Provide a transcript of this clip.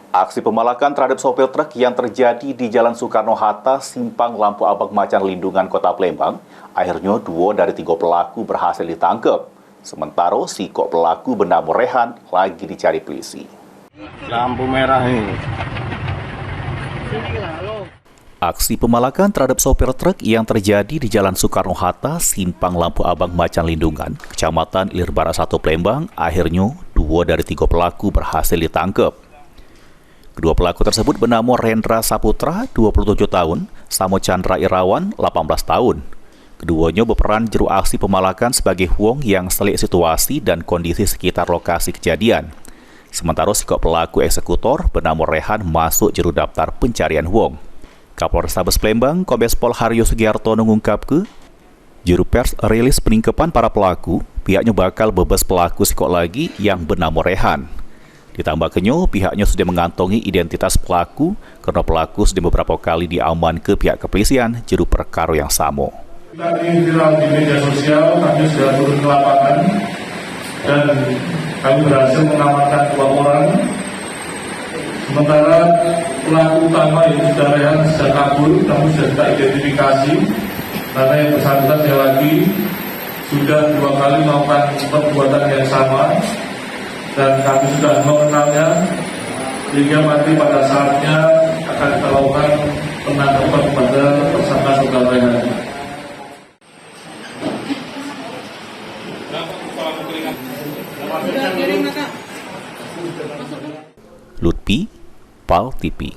Aksi pemalakan terhadap sopir truk yang terjadi di Jalan Soekarno-Hatta, Simpang Lampu Abang Macan Lindungan, Kota Palembang, akhirnya 2 dari 3 pelaku berhasil ditangkap. Sementara si kok pelaku bernama Rehan lagi dicari polisi. Lampu merah ini. Aksi pemalakan terhadap sopir truk yang terjadi di Jalan Soekarno-Hatta, Simpang Lampu Abang Macan Lindungan, Kecamatan Ilir Barat 1 Palembang, akhirnya 2 dari 3 pelaku berhasil ditangkap. Kedua pelaku tersebut bernama Rendra Saputra, 27 tahun, sama Chandra Irawan, 18 tahun. Keduanya berperan juru aksi pemalakan sebagai wong yang selik situasi dan kondisi sekitar lokasi kejadian. Sementara sikap pelaku eksekutor bernama Rehan masuk juru daftar pencarian wong. Kapolrestabes Palembang, Kombes Pol Haryo Sugiarto mengungkapkan, juru pers rilis peningkapan para pelaku, pihaknya bakal bebas pelaku sikap lagi yang bernama Rehan. Ditambahkannya, pihaknya sudah mengantongi identitas pelaku karena pelaku sudah beberapa kali diaman ke pihak kepolisian juru perkara yang sama. Tadi viral di media sosial, kami sudah turun ke lapangan dan kami berhasil mengamankan 2 orang. Sementara pelaku utama yang sudah Rehan sudah kabur, namun sudah kita identifikasi karena yang bersangkutan sekali lagi sudah 2 kali melakukan perbuatan yang sama. Dan kami sudah mengenalnya, sehingga nanti pada saatnya akan kita lakukan penangkapan kepada tersangka saudara Rehan. Lutfi, PAL TV.